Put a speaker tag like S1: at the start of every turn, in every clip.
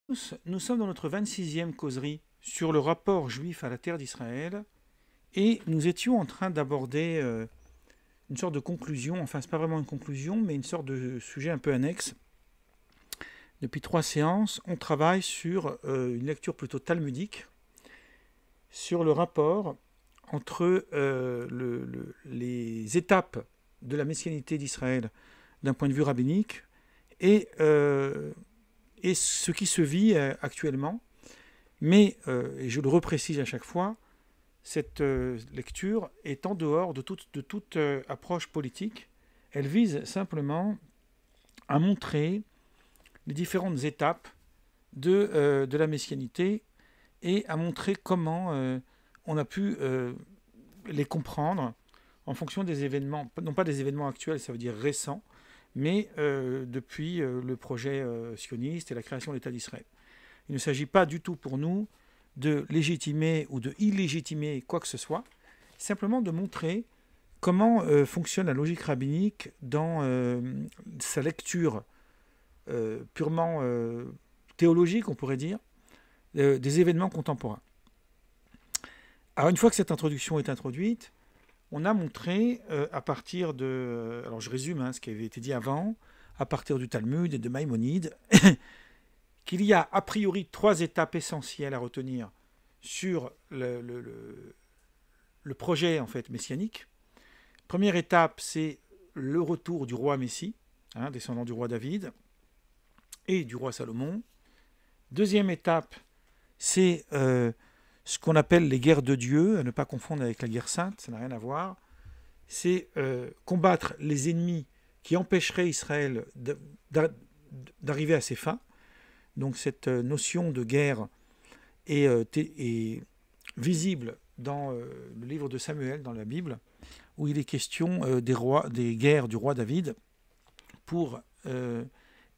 S1: Nous sommes dans notre 26e causerie sur le rapport juif à la terre d'Israël et nous étions en train d'aborder une sorte de conclusion, enfin c'est pas vraiment une conclusion, mais une sorte de sujet un peu annexe. Depuis 3 séances, on travaille sur une lecture plutôt talmudique, sur le rapport entre les étapes de la messianité d'Israël d'un point de vue rabbinique et, et ce qui se vit actuellement. Mais, et je le reprécise à chaque fois, cette lecture est en dehors de toute approche politique. Elle vise simplement à montrer les différentes étapes de la messianité et à montrer comment on a pu les comprendre en fonction des événements, non pas des événements actuels, ça veut dire récents, mais depuis le projet sioniste et la création de l'État d'Israël. Il ne s'agit pas du tout pour nous de légitimer ou de illégitimer quoi que ce soit, simplement de montrer comment fonctionne la logique rabbinique dans sa lecture purement théologique, on pourrait dire, des événements contemporains. Alors une fois que cette introduction est introduite, on a montré à partir de... Alors je résume ce qui avait été dit avant, à partir du Talmud et de Maïmonide, qu'il y a a priori 3 étapes essentielles à retenir sur le projet en fait messianique. Première étape, c'est le retour du roi Messie, descendant du roi David et du roi Salomon. Deuxième étape, c'est ce qu'on appelle les guerres de Dieu, à ne pas confondre avec la guerre sainte, ça n'a rien à voir. C'est combattre les ennemis qui empêcheraient Israël d'arriver à ses fins. Donc cette notion de guerre est visible dans le livre de Samuel, dans la Bible, où il est question des guerres du roi David pour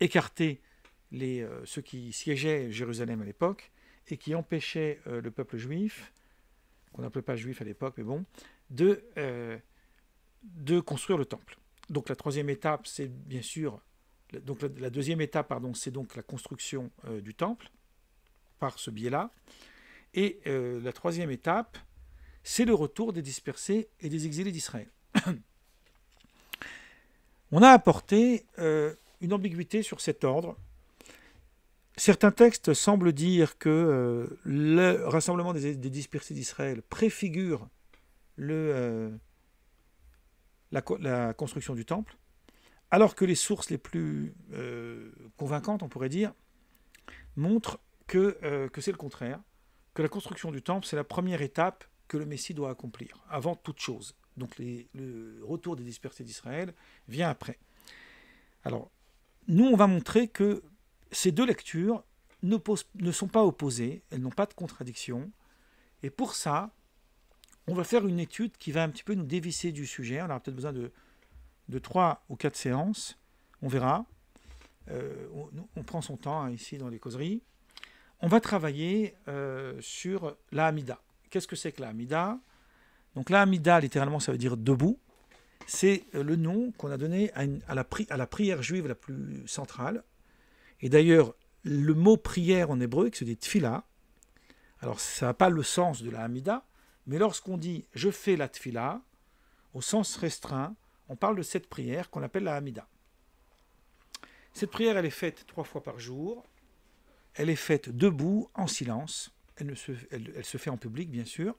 S1: écarter ceux qui siégeaient Jérusalem à l'époque et qui empêchaient le peuple juif, qu'on n'appelait pas juif à l'époque, mais bon, de construire le temple. Donc la troisième étape, c'est bien sûr... Donc la deuxième étape, c'est donc la construction du temple, par ce biais-là. Et la troisième étape, c'est le retour des dispersés et des exilés d'Israël. On a apporté une ambiguïté sur cet ordre. Certains textes semblent dire que le rassemblement des dispersés d'Israël préfigure la construction du temple, alors que les sources les plus convaincantes, on pourrait dire, montrent que c'est le contraire, que la construction du temple, c'est la première étape que le Messie doit accomplir, avant toute chose. Donc le retour des dispersés d'Israël vient après. Alors, nous, on va montrer que ces deux lectures ne sont pas opposées, elles n'ont pas de contradiction, et pour ça, on va faire une étude qui va un petit peu nous dévisser du sujet. On aura peut-être besoin de 3 ou 4 séances, on verra. On prend son temps ici dans les causeries. On va travailler sur la Hamida. Qu'est-ce que c'est que la Hamida? Donc la Hamida, littéralement, ça veut dire debout. C'est le nom qu'on a donné à la prière juive la plus centrale. Et d'ailleurs, le mot prière en hébreu, qui se dit tfila, alors ça n'a pas le sens de la Hamida, mais lorsqu'on dit « je fais la tfila », au sens restreint, on parle de cette prière qu'on appelle la Hamida. Cette prière, elle est faite 3 fois par jour. Elle est faite debout, en silence. Elle se fait en public, bien sûr.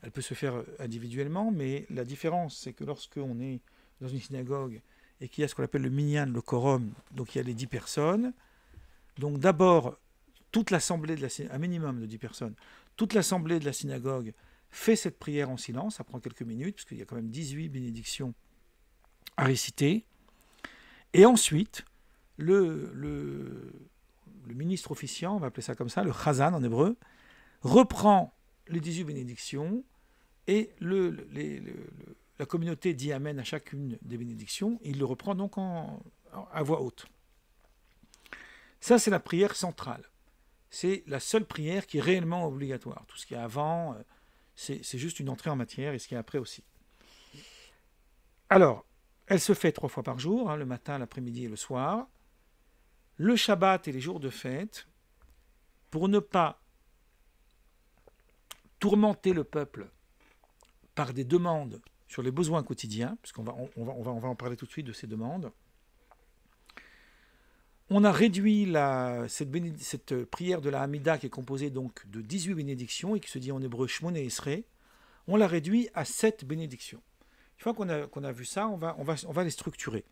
S1: Elle peut se faire individuellement, mais la différence, c'est que lorsqu'on est dans une synagogue et qu'il y a ce qu'on appelle le minyan, le quorum, donc il y a les 10 personnes. Donc d'abord, toute l'assemblée, un minimum de 10 personnes, toute l'assemblée de la synagogue fait cette prière en silence. Ça prend quelques minutes, parce qu'il y a quand même 18 bénédictions à réciter. Et ensuite, le ministre officiant, on va appeler ça comme ça, le chazan en hébreu, reprend les 18 bénédictions et la communauté dit amen à chacune des bénédictions. Et il le reprend donc à voix haute. Ça, c'est la prière centrale. C'est la seule prière qui est réellement obligatoire. Tout ce qui est avant, c'est juste une entrée en matière, et ce qui est après aussi. Alors, elle se fait 3 fois par jour, le matin, l'après-midi et le soir. Le Shabbat et les jours de fête, pour ne pas tourmenter le peuple par des demandes sur les besoins quotidiens, puisqu'on va en parler tout de suite de ces demandes, on a réduit cette prière de la Hamida qui est composée donc de 18 bénédictions et qui se dit en hébreu Shmoné Esrei, on l'a réduit à 7 bénédictions. Une fois qu'on a vu ça, on va les structurer.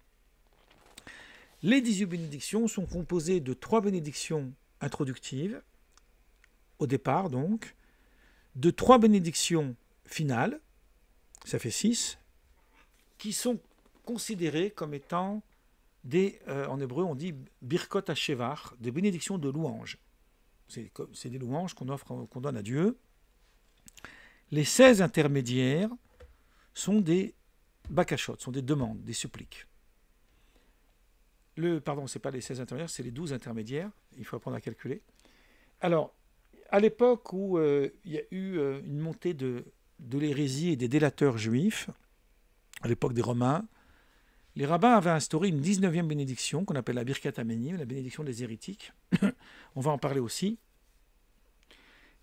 S1: Les 18 bénédictions sont composées de 3 bénédictions introductives, au départ donc, de 3 bénédictions finales, ça fait 6, qui sont considérées comme étant en hébreu on dit Birkot HaShevach, des bénédictions de louange. C'est des louanges qu'on donne à Dieu. Les 16 intermédiaires sont des bakashot, sont des demandes, des suppliques. Pardon, ce n'est pas les 16 intermédiaires, c'est les 12 intermédiaires, il faut apprendre à calculer. Alors, à l'époque où il y a eu une montée de l'hérésie et des délateurs juifs, à l'époque des Romains, les rabbins avaient instauré une 19e bénédiction qu'on appelle la Birkat Amenim, la bénédiction des hérétiques. On va en parler aussi.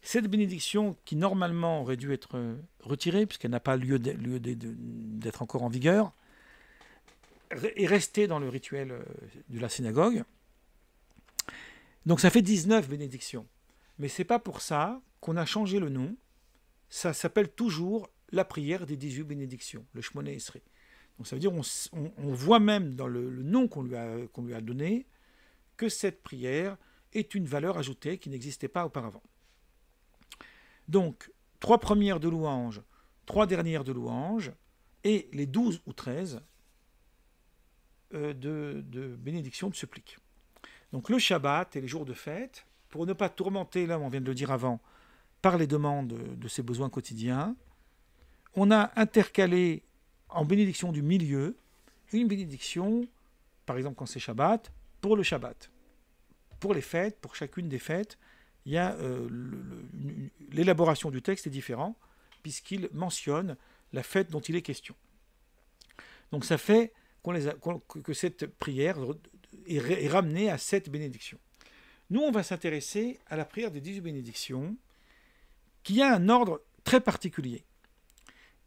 S1: Cette bénédiction, qui normalement aurait dû être retirée, puisqu'elle n'a pas lieu d'être encore en vigueur, est restée dans le rituel de la synagogue. Donc ça fait 19 bénédictions. Mais ce n'est pas pour ça qu'on a changé le nom. Ça s'appelle toujours la prière des 18 bénédictions, le Shmoné Esrei. Donc ça veut dire on voit même dans le nom qu'on lui a donné que cette prière est une valeur ajoutée qui n'existait pas auparavant. Donc, 3 premières de louange, 3 dernières de louange, et les 12 ou 13 de bénédiction, de supplique. Donc le Shabbat et les jours de fête, pour ne pas tourmenter, là on vient de le dire avant, par les demandes de ses besoins quotidiens, on a intercalé en bénédiction du milieu une bénédiction, par exemple quand c'est Shabbat, pour le Shabbat. Pour les fêtes, pour chacune des fêtes, il y a l'élaboration du texte est différente puisqu'il mentionne la fête dont il est question. Donc ça fait que cette prière est ramenée à 7 bénédictions. Nous, on va s'intéresser à la prière des 18 bénédictions qui a un ordre très particulier.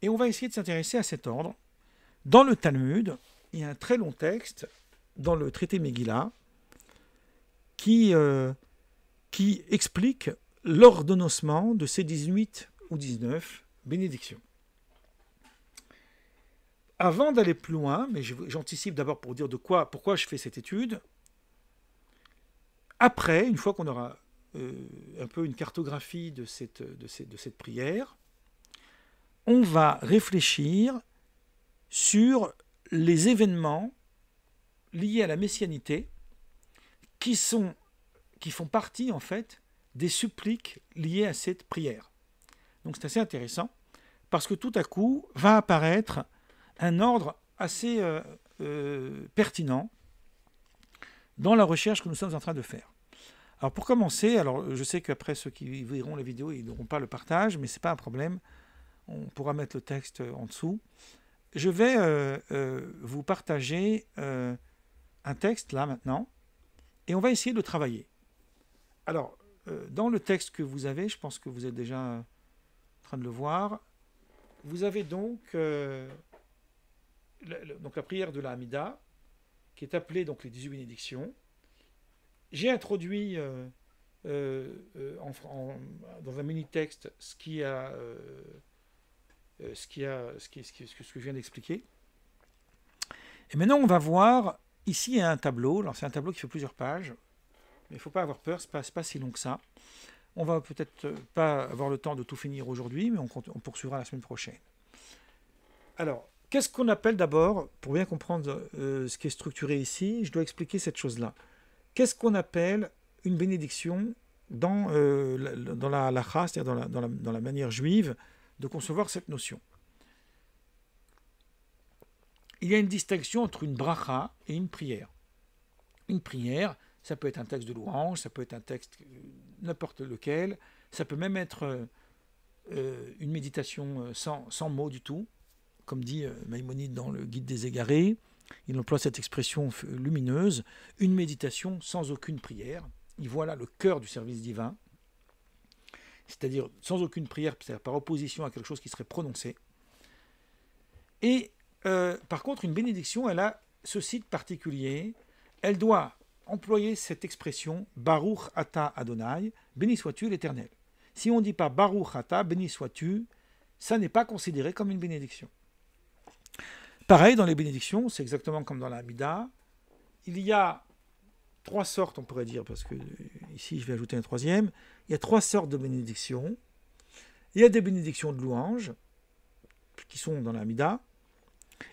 S1: Et on va essayer de s'intéresser à cet ordre. Dans le Talmud, il y a un très long texte dans le traité Megillah qui explique l'ordonnancement de ces 18 ou 19 bénédictions. Avant d'aller plus loin, mais j'anticipe d'abord pour dire pourquoi je fais cette étude, après, une fois qu'on aura un peu une cartographie de cette prière, on va réfléchir sur les événements liés à la messianité qui font partie en fait des suppliques liées à cette prière. Donc c'est assez intéressant parce que tout à coup va apparaître un ordre assez pertinent dans la recherche que nous sommes en train de faire. Alors pour commencer, je sais qu'après ceux qui verront la vidéo, ils n'auront pas le partage, mais ce n'est pas un problème, on pourra mettre le texte en dessous. Je vais vous partager un texte là maintenant, et on va essayer de le travailler. Alors, dans le texte que vous avez, je pense que vous êtes déjà en train de le voir, vous avez donc la prière de la Hamida, qui est appelée donc les 18 bénédictions. J'ai introduit dans un mini-texte ce que je viens d'expliquer. Et maintenant, on va voir, ici, il y a un tableau. Alors, c'est un tableau qui fait plusieurs pages, mais il ne faut pas avoir peur, ce n'est pas si long que ça. On va peut-être pas avoir le temps de tout finir aujourd'hui, mais on poursuivra la semaine prochaine. Alors, qu'est-ce qu'on appelle d'abord, pour bien comprendre ce qui est structuré ici, je dois expliquer cette chose-là. Qu'est-ce qu'on appelle une bénédiction dans la halakha, c'est-à-dire dans la manière juive de concevoir cette notion? Il y a une distinction entre une bracha et une prière. Une prière, ça peut être un texte de louange, ça peut être un texte n'importe lequel, ça peut même être une méditation sans mots du tout, comme dit Maïmonide dans le Guide des Égarés. Il emploie cette expression lumineuse, une méditation sans aucune prière. Il voit là le cœur du service divin. c'est-à-dire sans aucune prière, c'est-à-dire par opposition à quelque chose qui serait prononcé. Et par contre, une bénédiction, elle a ce site particulier, elle doit employer cette expression Baruch Ata Adonai, béni sois-tu l'Éternel. Si on ne dit pas Baruch Ata, béni sois-tu, ça n'est pas considéré comme une bénédiction. Pareil, dans les bénédictions, c'est exactement comme dans la Hamida. Il y a 3 sortes, on pourrait dire, parce que ici je vais ajouter un troisième. Il y a 3 sortes de bénédictions. Il y a des bénédictions de louange, qui sont dans la Hamida.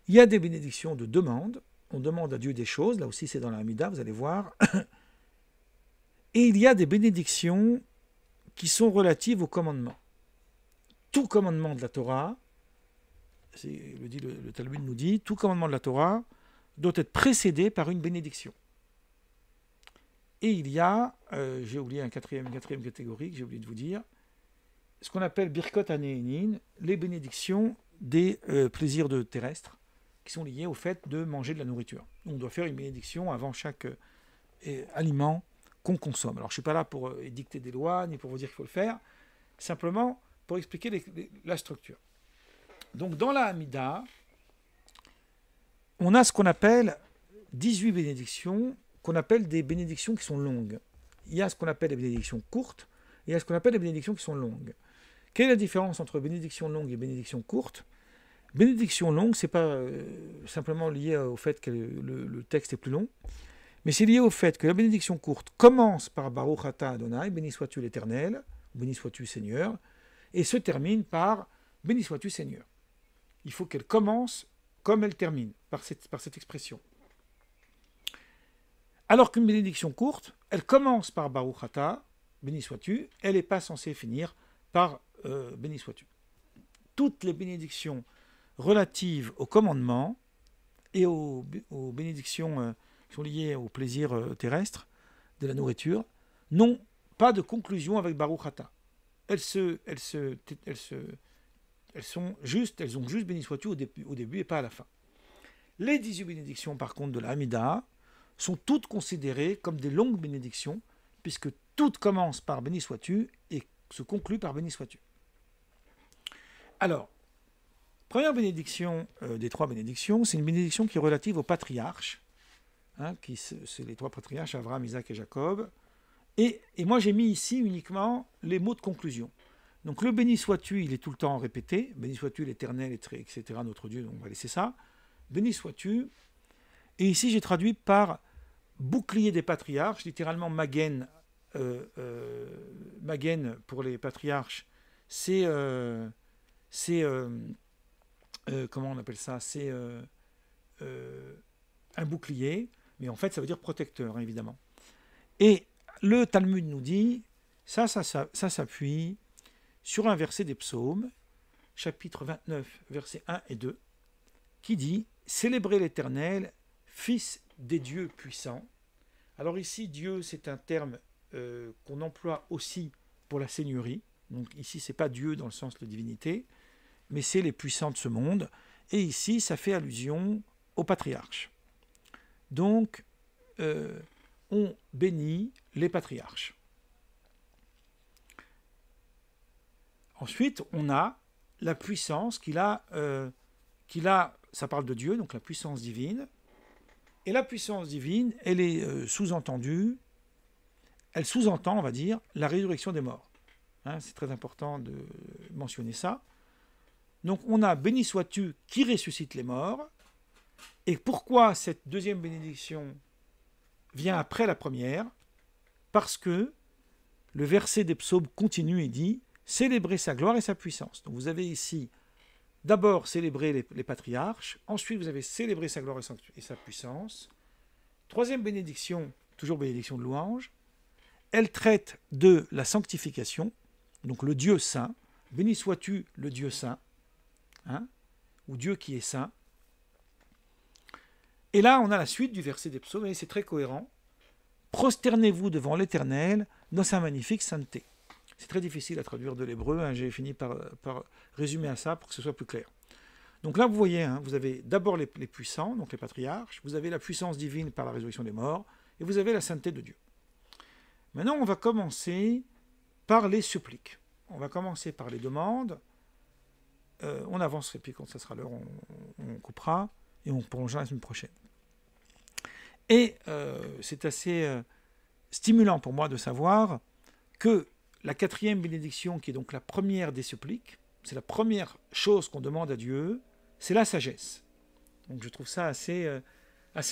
S1: Il y a des bénédictions de demande. On demande à Dieu des choses, là aussi c'est dans la Hamida, vous allez voir. Et il y a des bénédictions qui sont relatives au commandement. Tout commandement de la Torah, le Talmud nous dit, tout commandement de la Torah doit être précédé par une bénédiction. Et il y a, j'ai oublié une quatrième catégorie que j'ai oublié de vous dire, ce qu'on appelle Birkot Haneinin, les bénédictions des plaisirs terrestres, qui sont liés au fait de manger de la nourriture. On doit faire une bénédiction avant chaque aliment qu'on consomme. Alors je ne suis pas là pour édicter des lois, ni pour vous dire qu'il faut le faire, simplement pour expliquer la structure. Donc dans la Hamida, on a ce qu'on appelle 18 bénédictions, qu'on appelle des bénédictions qui sont longues. Il y a ce qu'on appelle les bénédictions courtes, et il y a ce qu'on appelle les bénédictions qui sont longues. Quelle est la différence entre bénédiction longue et bénédiction courte ? Bénédiction longue, ce n'est pas simplement lié au fait que le texte est plus long, mais c'est lié au fait que la bénédiction courte commence par Baruch Ata Adonai, béni sois-tu l'Éternel, béni sois-tu Seigneur, et se termine par béni sois-tu Seigneur. Il faut qu'elle commence comme elle termine, par cette expression. Alors qu'une bénédiction courte, elle commence par Baruch Ata, béni sois-tu, elle n'est pas censée finir par béni sois-tu. Toutes les bénédictions relatives au commandement et aux bénédictions qui sont liées au plaisir terrestre de la nourriture n'ont pas de conclusion avec Baruch Ata. Elles ont juste béni sois-tu au début et pas à la fin. Les 18 bénédictions par contre de la Hamida sont toutes considérées comme des longues bénédictions puisque toutes commencent par béni sois-tu et se concluent par béni sois-tu. Alors, première bénédiction des 3 bénédictions, c'est une bénédiction qui est relative aux patriarches. C'est les 3 patriarches, Abraham, Isaac et Jacob. Et moi, j'ai mis ici uniquement les mots de conclusion. Donc, le béni sois-tu, il est tout le temps répété. Béni sois-tu l'Éternel, etc., notre Dieu. Donc, on va laisser ça. Béni sois-tu. Et ici, j'ai traduit par bouclier des patriarches, littéralement Magen. Magen pour les patriarches, c'est comment on appelle ça ? C'est un bouclier, mais en fait ça veut dire protecteur, hein, évidemment. Et le Talmud nous dit, ça s'appuie sur un verset des psaumes, chapitre 29, versets 1 et 2, qui dit « Célébrez l'Éternel, fils des dieux puissants ». Alors ici, Dieu, c'est un terme qu'on emploie aussi pour la seigneurie. Donc ici, ce n'est pas Dieu dans le sens de divinité, mais c'est les puissants de ce monde. Et ici, ça fait allusion aux patriarches. Donc, on bénit les patriarches. Ensuite, on a la puissance qu'il a, ça parle de Dieu, donc la puissance divine. Et la puissance divine, elle est sous-entendue, elle sous-entend, on va dire, la résurrection des morts. C'est très important de mentionner ça. Donc on a « Béni sois-tu qui ressuscite les morts ». Et pourquoi cette deuxième bénédiction vient après la première ? Parce que le verset des psaumes continue et dit « Célébrez sa gloire et sa puissance ». Donc vous avez ici d'abord célébré les patriarches, ensuite vous avez célébré sa gloire et sa puissance. Troisième bénédiction, toujours bénédiction de louange, elle traite de la sanctification, donc le Dieu saint. Béni sois-tu le Dieu saint, ou Dieu qui est saint. Et là, on a la suite du verset des psaumes, et c'est très cohérent. Prosternez-vous devant l'Éternel dans sa magnifique sainteté. C'est très difficile à traduire de l'hébreu, j'ai fini par résumer à ça pour que ce soit plus clair. Donc là, vous voyez, vous avez d'abord les puissants, donc les patriarches, vous avez la puissance divine par la résurrection des morts, et vous avez la sainteté de Dieu. Maintenant, on va commencer par les suppliques. on va commencer par les demandes. On avance, et puis quand ça sera l'heure, on coupera et on prolongera la semaine prochaine. Et c'est assez stimulant pour moi de savoir que la 4e bénédiction, qui est donc la première des suppliques, c'est la première chose qu'on demande à Dieu, c'est la sagesse. Donc je trouve ça assez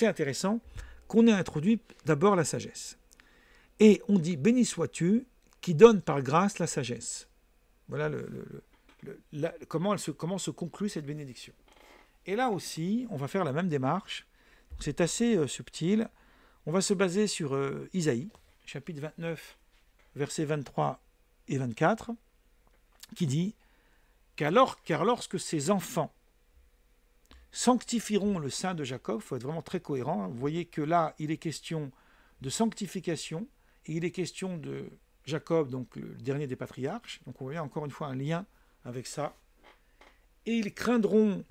S1: intéressant qu'on ait introduit d'abord la sagesse. Et on dit « Béni sois-tu qui donne par grâce la sagesse ». Voilà comment se conclut cette bénédiction. Et là aussi, on va faire la même démarche. C'est assez subtil. On va se baser sur Isaïe, chapitre 29, versets 23 et 24, qui dit « Car lorsque ces enfants sanctifieront le sein de Jacob », il faut être vraiment très cohérent, vous voyez que là, il est question de sanctification, et il est question de Jacob, donc le dernier des patriarches, donc on voit encore une fois un lien avec ça, et ils craindront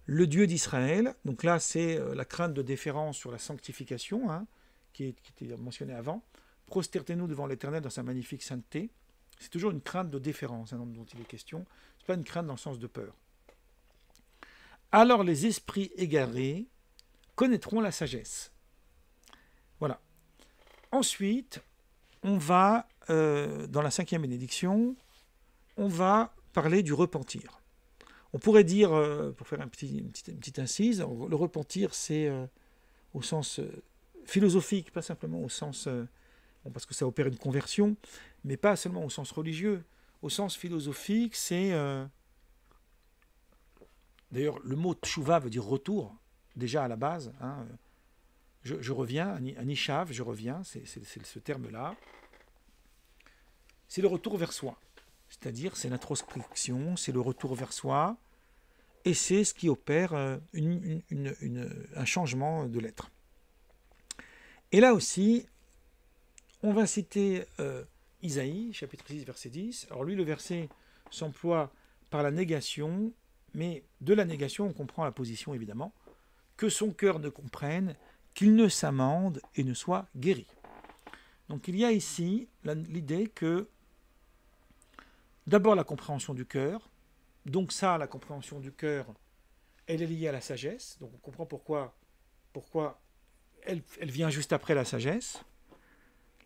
S1: le Dieu d'Israël, donc là c'est la crainte de déférence sur la sanctification, hein, qui était mentionnée avant, prosternez-nous devant l'Éternel dans sa magnifique sainteté, c'est toujours une crainte de déférence hein, dont il est question, ce n'est pas une crainte dans le sens de peur. Alors les esprits égarés connaîtront la sagesse. Voilà. Ensuite, on va, dans la 5e bénédiction, on va parler du repentir. On pourrait dire, pour faire une petite incise, le repentir, c'est au sens philosophique, pas simplement au sens, parce que ça opère une conversion, mais pas seulement au sens religieux. Au sens philosophique, c'est... D'ailleurs, le mot tchouva veut dire retour, déjà à la base. Hein, je reviens, un ishav, je reviens, c'est ce terme-là. C'est le retour vers soi. C'est-à-dire, c'est l'introspection, c'est le retour vers soi, et c'est ce qui opère un changement de l'être. Et là aussi, on va citer Isaïe, chapitre 6, verset 10. Alors lui, le verset s'emploie par la négation, mais de la négation, on comprend la position, évidemment, que son cœur ne comprenne, qu'il ne s'amende et ne soit guéri. Donc il y a ici l'idée que d'abord la compréhension du cœur, donc ça, la compréhension du cœur, elle est liée à la sagesse, donc on comprend pourquoi elle vient juste après la sagesse.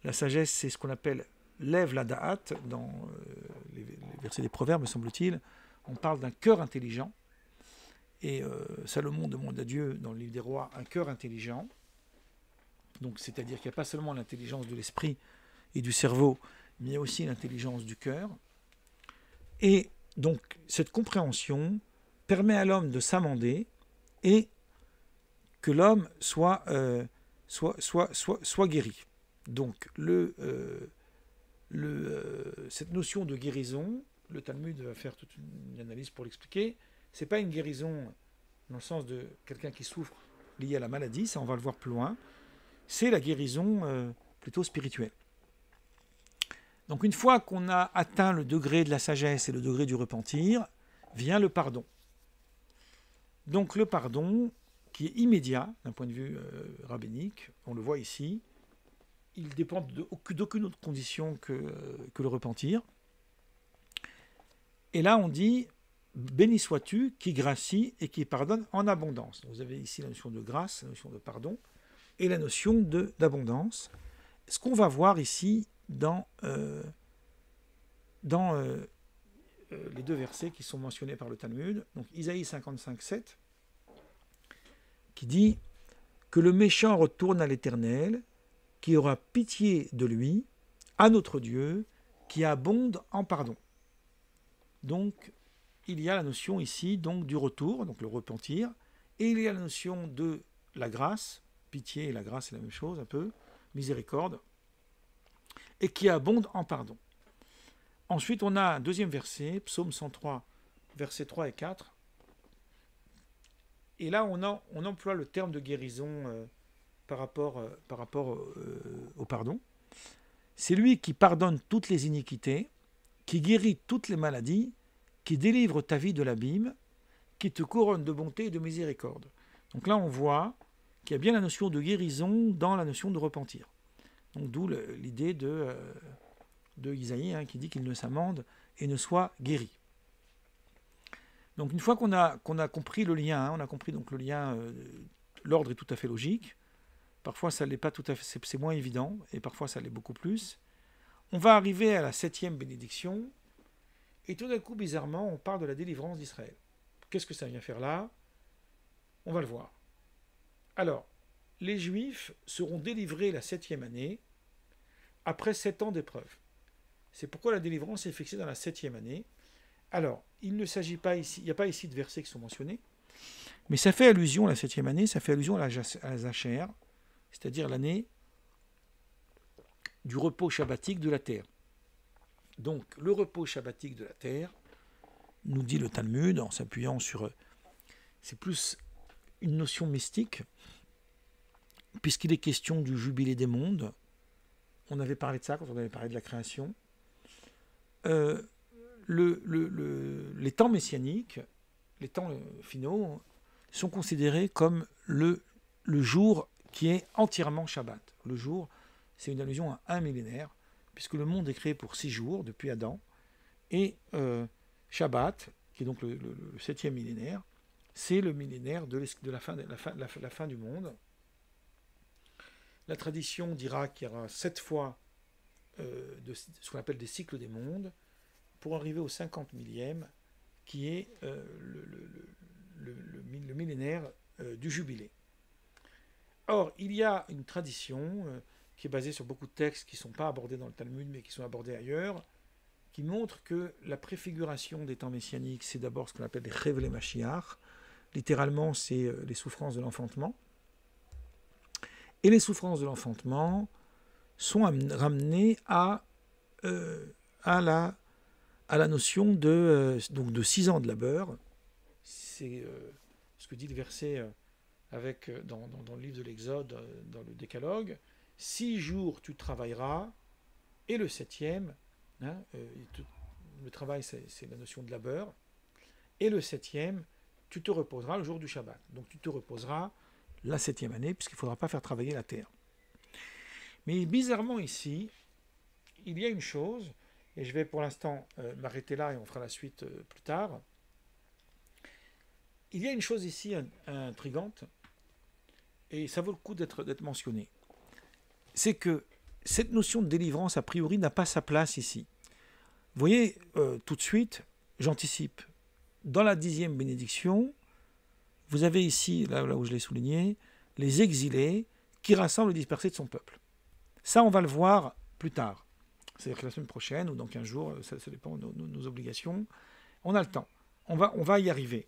S1: La sagesse, c'est ce qu'on appelle lève la da'at, dans les versets des Proverbes, me semble-t-il, on parle d'un cœur intelligent, et Salomon demande à Dieu, dans le livre des rois, un cœur intelligent, donc c'est-à-dire qu'il n'y a pas seulement l'intelligence de l'esprit et du cerveau, mais il y a aussi l'intelligence du cœur. Et donc, cette compréhension permet à l'homme de s'amender et que l'homme soit guéri. Donc, cette notion de guérison, le Talmud va faire toute une analyse pour l'expliquer, ce n'est pas une guérison dans le sens de quelqu'un qui souffre lié à la maladie, ça on va le voir plus loin, c'est la guérison plutôt spirituelle. Donc une fois qu'on a atteint le degré de la sagesse et le degré du repentir, vient le pardon. Donc le pardon, qui est immédiat d'un point de vue rabbinique, on le voit ici, il dépend d'aucune autre condition que le repentir. Et là on dit, béni sois-tu qui gracie et qui pardonne en abondance. Donc, vous avez ici la notion de grâce, la notion de pardon, et la notion d'abondance. Ce qu'on va voir ici dans les deux versets qui sont mentionnés par le Talmud, donc Isaïe 55, 7, qui dit que le méchant retourne à l'Éternel, qui aura pitié de lui, à notre Dieu, qui abonde en pardon. Donc, il y a la notion ici donc du retour, donc le repentir, et il y a la notion de la grâce, pitié et la grâce c'est la même chose un peu, miséricorde, et qui abonde en pardon. Ensuite, on a un deuxième verset, Psaume 103, versets 3 et 4, et là on emploie le terme de guérison par rapport au pardon. C'est lui qui pardonne toutes les iniquités, qui guérit toutes les maladies, qui délivre ta vie de l'abîme, qui te couronne de bonté et de miséricorde. Donc là, on voit qu'il y a bien la notion de guérison dans la notion de repentir. Donc d'où l'idée de de Isaïe, qui dit qu'il ne s'amende et ne soit guéri. Donc une fois qu'on a compris le lien, on a compris donc le lien, l'ordre est tout à fait logique. Parfois ça l'est pas tout à fait, c'est moins évident, et parfois ça l'est beaucoup plus. On va arriver à la 7e bénédiction, et tout d'un coup, bizarrement, on parle de la délivrance d'Israël. Qu'est-ce que ça vient faire là? On va le voir. Alors, les Juifs seront délivrés la 7e année, après 7 ans d'épreuve. C'est pourquoi la délivrance est fixée dans la 7e année. Alors, il ne s'agit pas ici, il n'y a pas ici de versets qui sont mentionnés, mais ça fait allusion, la 7e année, ça fait allusion à la Zacher, c'est-à-dire l'année du repos shabbatique de la terre. Donc, le repos shabbatique de la terre, nous dit le Talmud, en s'appuyant sur... C'est plus une notion mystique, puisqu'il est question du jubilé des mondes. On avait parlé de ça quand on avait parlé de la création. Les temps messianiques, les temps finaux, sont considérés comme le jour qui est entièrement Shabbat. Le jour, c'est une allusion à un millénaire, puisque le monde est créé pour 6 jours depuis Adam, et Shabbat, qui est donc le 7e millénaire, c'est le millénaire de la fin du monde. La tradition dira qu'il y aura 7 fois de ce qu'on appelle des cycles des mondes, pour arriver au 50 millième, qui est le millénaire du jubilé. Or, il y a une tradition qui est basée sur beaucoup de textes qui ne sont pas abordés dans le Talmud, mais qui sont abordés ailleurs, qui montre que la préfiguration des temps messianiques, c'est d'abord ce qu'on appelle les Chevle Mashiach. Littéralement, c'est les souffrances de l'enfantement. Et les souffrances de l'enfantement sont ramenées à la notion de 6 ans de labeur. C'est ce que dit le verset dans le livre de l'Exode, dans le Décalogue. 6 jours tu travailleras, et le 7e, le travail c'est la notion de labeur, et le 7e, tu te reposeras le jour du Shabbat. Donc tu te reposeras la 7e année, puisqu'il ne faudra pas faire travailler la terre. Mais bizarrement ici, il y a une chose, et je vais pour l'instant m'arrêter là et on fera la suite plus tard. Il y a une chose ici intrigante, et ça vaut le coup d'être mentionné. C'est que cette notion de délivrance, a priori, n'a pas sa place ici. Vous voyez, tout de suite, j'anticipe. Dans la 10e bénédiction, vous avez ici, là où je l'ai souligné, les exilés qui rassemblent les dispersés de son peuple. Ça, on va le voir plus tard. C'est-à-dire que la semaine prochaine, ou dans 15 jours, ça dépend de nos obligations. On a le temps. On va y arriver.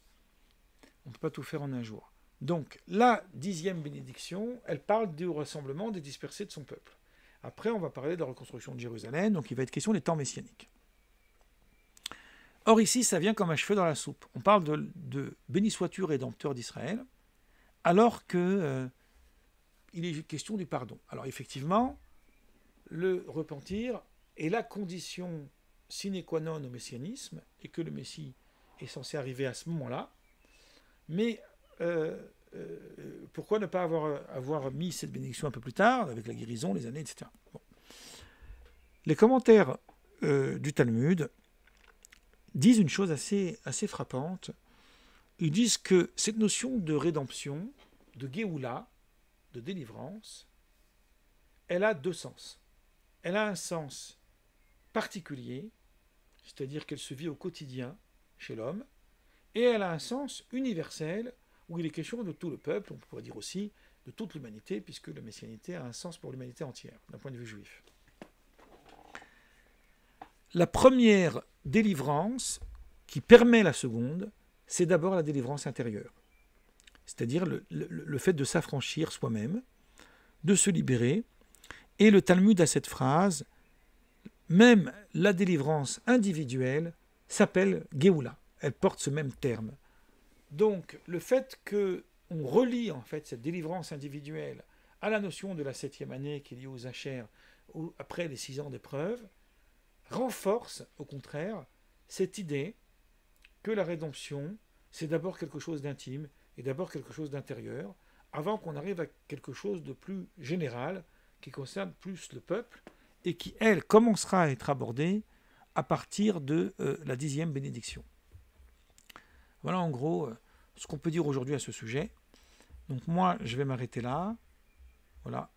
S1: On ne peut pas tout faire en un jour. Donc, la 10e bénédiction, elle parle du rassemblement des dispersés de son peuple. Après, on va parler de la reconstruction de Jérusalem, donc il va être question des temps messianiques. Or ici, ça vient comme un cheveu dans la soupe. On parle de béni sois-tu, rédempteur d'Israël, alors que il est question du pardon. Alors effectivement, le repentir est la condition sine qua non au messianisme, et que le Messie est censé arriver à ce moment-là. Mais pourquoi ne pas avoir mis cette bénédiction un peu plus tard, avec la guérison, les années, etc. Bon. Les commentaires du Talmud disent une chose assez frappante. Ils disent que cette notion de rédemption, de Géoula, de délivrance, elle a 2 sens. Elle a un sens particulier, c'est-à-dire qu'elle se vit au quotidien chez l'homme, et elle a un sens universel, où il est question de tout le peuple, on pourrait dire aussi de toute l'humanité, puisque la messianité a un sens pour l'humanité entière, d'un point de vue juif. La première délivrance qui permet la seconde, c'est d'abord la délivrance intérieure. C'est-à-dire le fait de s'affranchir soi-même, de se libérer. Et le Talmud a cette phrase, même la délivrance individuelle s'appelle Géoula. Elle porte ce même terme. Donc, le fait qu'on relie en fait cette délivrance individuelle à la notion de la 7e année qui est liée aux Zacher, ou après les 6 ans d'épreuve, renforce au contraire cette idée que la rédemption, c'est d'abord quelque chose d'intime et d'abord quelque chose d'intérieur, avant qu'on arrive à quelque chose de plus général qui concerne plus le peuple et qui, elle, commencera à être abordée à partir de la 10e bénédiction. Voilà en gros ce qu'on peut dire aujourd'hui à ce sujet. Donc moi, je vais m'arrêter là. Voilà.